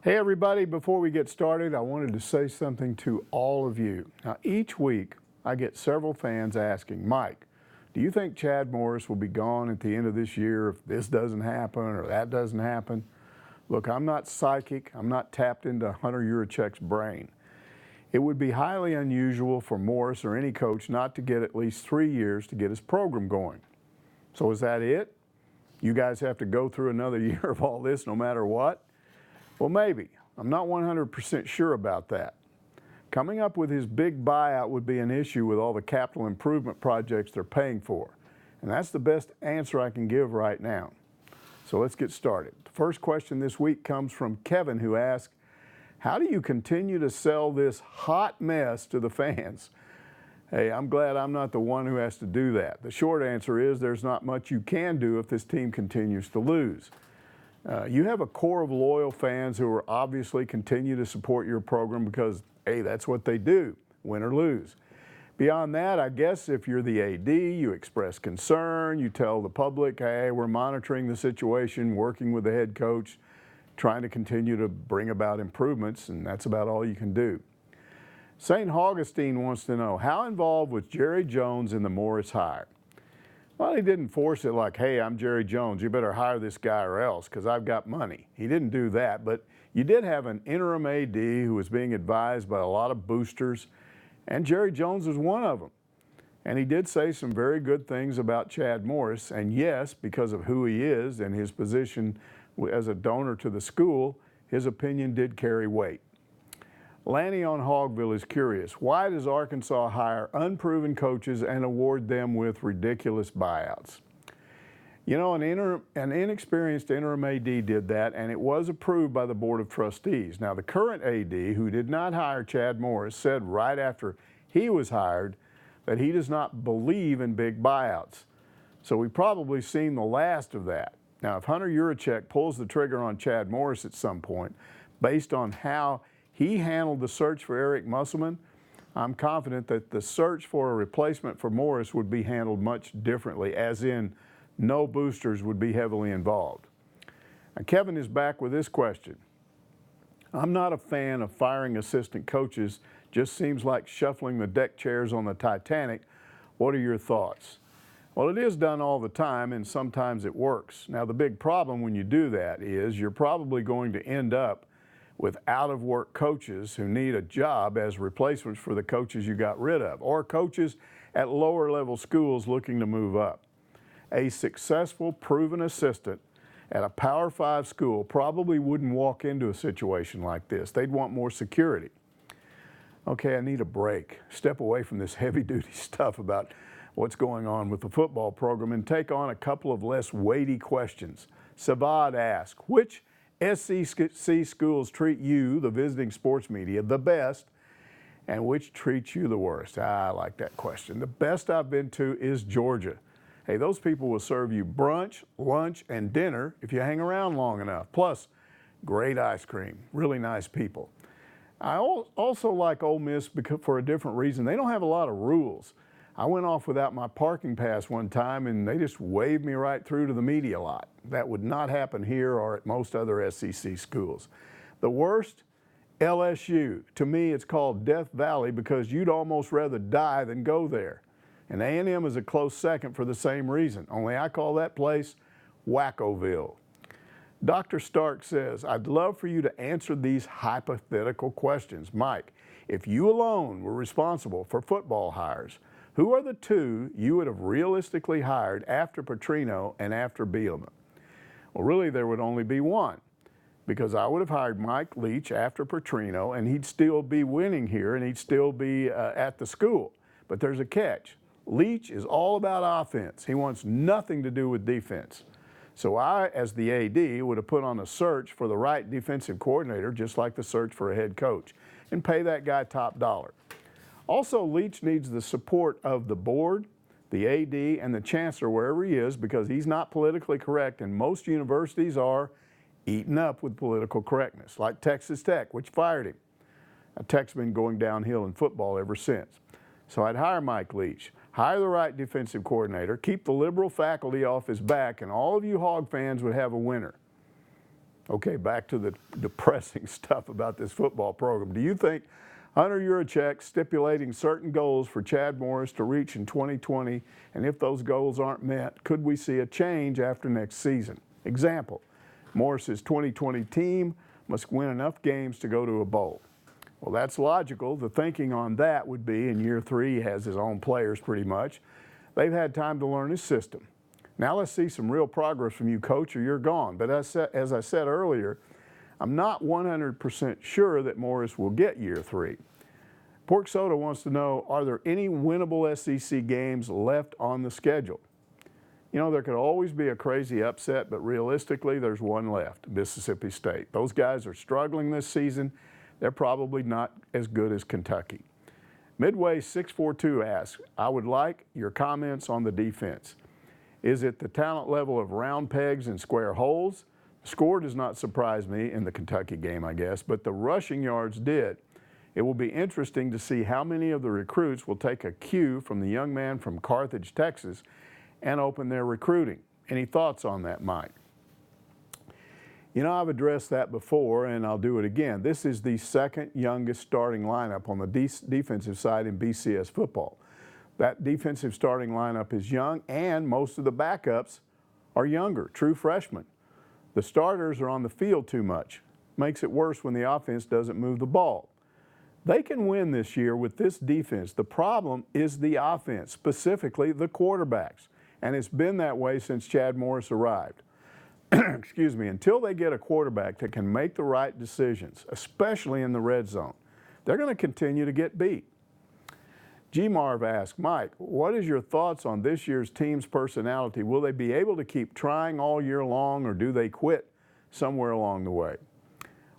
Hey everybody, before we get started, I wanted to say something to all of you. Now each week I get several fans asking, Mike, do you think Chad Morris will be gone at the end of this year if this doesn't happen or that doesn't happen? Look, I'm not psychic, I'm not tapped into Hunter Yurachek's brain. It would be highly unusual for Morris or any coach not to get at least 3 years to get his program going. So is that it? You guys have to go through another year of all this no matter what? Well, maybe. I'm not 100% sure about that. Coming up with his big buyout would be an issue with all the capital improvement projects they're paying for. And that's the best answer I can give right now. So let's get started. The first question this week comes from Kevin, who asks, how do you continue to sell this hot mess to the fans? Hey, I'm glad I'm not the one who has to do that. The short answer is there's not much you can do if this team continues to lose. You have a core of loyal fans who are obviously continue to support your program because, hey, that's what they do, win or lose. Beyond that, I guess if you're the AD, you express concern, you tell the public, hey, we're monitoring the situation, working with the head coach, trying to continue to bring about improvements, and that's about all you can do. St. Augustine wants to know, how involved was Jerry Jones in the Morris hire? Well, he didn't force it like, hey, I'm Jerry Jones, you better hire this guy or else because I've got money. He didn't do that, but you did have an interim AD who was being advised by a lot of boosters, and Jerry Jones was one of them. And he did say some very good things about Chad Morris, and yes, because of who he is and his position as a donor to the school, his opinion did carry weight. Lanny on Hogville is curious, why does Arkansas hire unproven coaches and award them with ridiculous buyouts? You know, an inexperienced interim AD did that, and it was approved by the Board of Trustees. Now, the current AD, who did not hire Chad Morris, said right after he was hired that he does not believe in big buyouts. So we've probably seen the last of that. Now, if Hunter Yurachek pulls the trigger on Chad Morris at some point, based on how he handled the search for Eric Musselman, I'm confident that the search for a replacement for Morris would be handled much differently, as in no boosters would be heavily involved. Now, Kevin is back with this question. I'm not a fan of firing assistant coaches, just seems like shuffling the deck chairs on the Titanic. What are your thoughts? Well, it is done all the time, and sometimes it works. Now, the big problem when you do that is you're probably going to end up with out-of-work coaches who need a job as replacements for the coaches you got rid of, or coaches at lower-level schools looking to move up. A successful, proven assistant at a Power 5 school probably wouldn't walk into a situation like this. They'd want more security. Okay, I need a break. Step away from this heavy-duty stuff about what's going on with the football program and take on a couple of less weighty questions. Savad asks, which SEC schools treat you, the visiting sports media, the best, and which treats you the worst? I like that question. The best I've been to is Georgia. Hey, those people will serve you brunch, lunch, and dinner if you hang around long enough. Plus, great ice cream, really nice people. I also like Ole Miss for a different reason. They don't have a lot of rules. I went off without my parking pass one time, and they just waved me right through to the media lot. That would not happen here or at most other SEC schools. The worst, LSU. To me, it's called Death Valley because you'd almost rather die than go there. And A&M is a close second for the same reason, only I call that place Wackoville. Dr. Stark says, I'd love for you to answer these hypothetical questions. Mike, if you alone were responsible for football hires, who are the two you would have realistically hired after Petrino and after Bielema? Well, really, there would only be one, because I would have hired Mike Leach after Petrino, and he'd still be winning here, and he'd still be at the school. But there's a catch. Leach is all about offense. He wants nothing to do with defense. So I, as the AD, would have put on a search for the right defensive coordinator, just like the search for a head coach, and pay that guy top dollar. Also, Leach needs the support of the board, the AD, and the chancellor wherever he is, because he's not politically correct, and most universities are eaten up with political correctness, like Texas Tech, which fired him. Tech's been going downhill in football ever since. So I'd hire Mike Leach, hire the right defensive coordinator, keep the liberal faculty off his back, and all of you Hog fans would have a winner. Okay, back to the depressing stuff about this football program. Do you think Hunter Yurachek stipulating certain goals for Chad Morris to reach in 2020, and if those goals aren't met, could we see a change after next season? Example, Morris's 2020 team must win enough games to go to a bowl. Well, that's logical. The thinking on that would be in year 3, he has his own players pretty much. They've had time to learn his system. Now let's see some real progress from you, coach, or you're gone. But as I said earlier, I'm not 100% sure that Morris will get year 3. Pork Soda wants to know, are there any winnable SEC games left on the schedule? You know, there could always be a crazy upset, but realistically, there's one left, Mississippi State. Those guys are struggling this season. They're probably not as good as Kentucky. Midway 642 asks, I would like your comments on the defense. Is it the talent level of round pegs and square holes? The score does not surprise me in the Kentucky game, I guess, but the rushing yards did. It will be interesting to see how many of the recruits will take a cue from the young man from Carthage, Texas, and open their recruiting. Any thoughts on that, Mike? You know, I've addressed that before, and I'll do it again. This is the second youngest starting lineup on the defensive side in BCS football. That defensive starting lineup is young, and most of the backups are younger, true freshmen. The starters are on the field too much. Makes it worse when the offense doesn't move the ball. They can win this year with this defense. The problem is the offense, specifically the quarterbacks, and it's been that way since Chad Morris arrived. Excuse me, until they get a quarterback that can make the right decisions, especially in the red zone, they're going to continue to get beat. G. Marv asked, Mike, what is your thoughts on this year's team's personality? Will they be able to keep trying all year long, or do they quit somewhere along the way?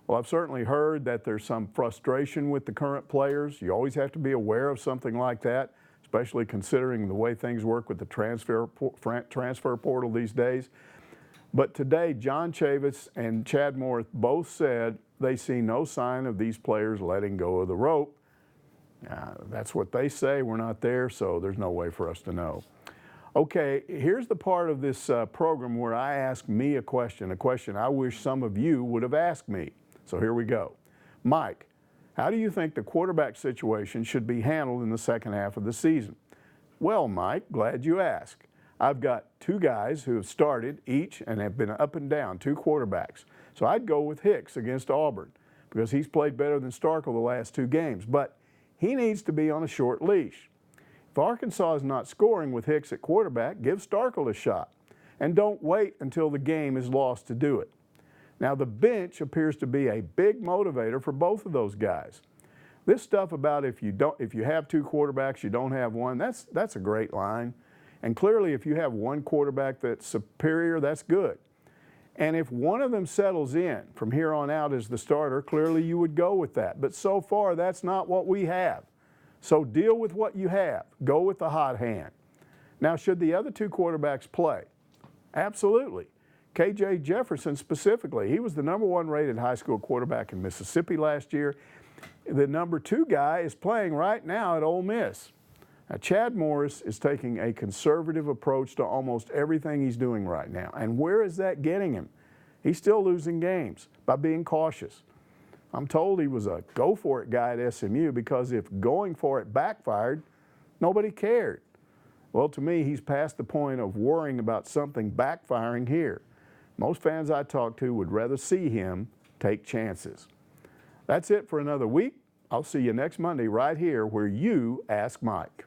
Well, I've certainly heard that there's some frustration with the current players. You always have to be aware of something like that, especially considering the way things work with the transfer portal these days. But today, John Chavis and Chad Morris both said they see no sign of these players letting go of the rope. That's what they say. We're not there, so there's no way for us to know. Okay, here's the part of this program where I ask me a question I wish some of you would have asked me. So here we go. Mike, how do you think the quarterback situation should be handled in the second half of the season? Well, Mike, glad you asked. I've got 2 guys who have started each and have been up and down, 2 quarterbacks. So I'd go with Hicks against Auburn because he's played better than Starkle the last 2 games. But he needs to be on a short leash. If Arkansas is not scoring with Hicks at quarterback, give Starkle a shot. And don't wait until the game is lost to do it. Now, the bench appears to be a big motivator for both of those guys. This stuff about if you have 2 quarterbacks, you don't have one, that's a great line. And clearly, if you have one quarterback that's superior, that's good. And if one of them settles in from here on out as the starter, clearly you would go with that. But so far, that's not what we have. So deal with what you have. Go with the hot hand. Now, should the other 2 quarterbacks play? Absolutely. KJ Jefferson specifically, he was the #1 rated high school quarterback in Mississippi last year. The #2 guy is playing right now at Ole Miss. Now, Chad Morris is taking a conservative approach to almost everything he's doing right now. And where is that getting him? He's still losing games by being cautious. I'm told he was a go-for-it guy at SMU because if going for it backfired, nobody cared. Well, to me, he's past the point of worrying about something backfiring here. Most fans I talk to would rather see him take chances. That's it for another week. I'll see you next Monday right here where you Ask Mike.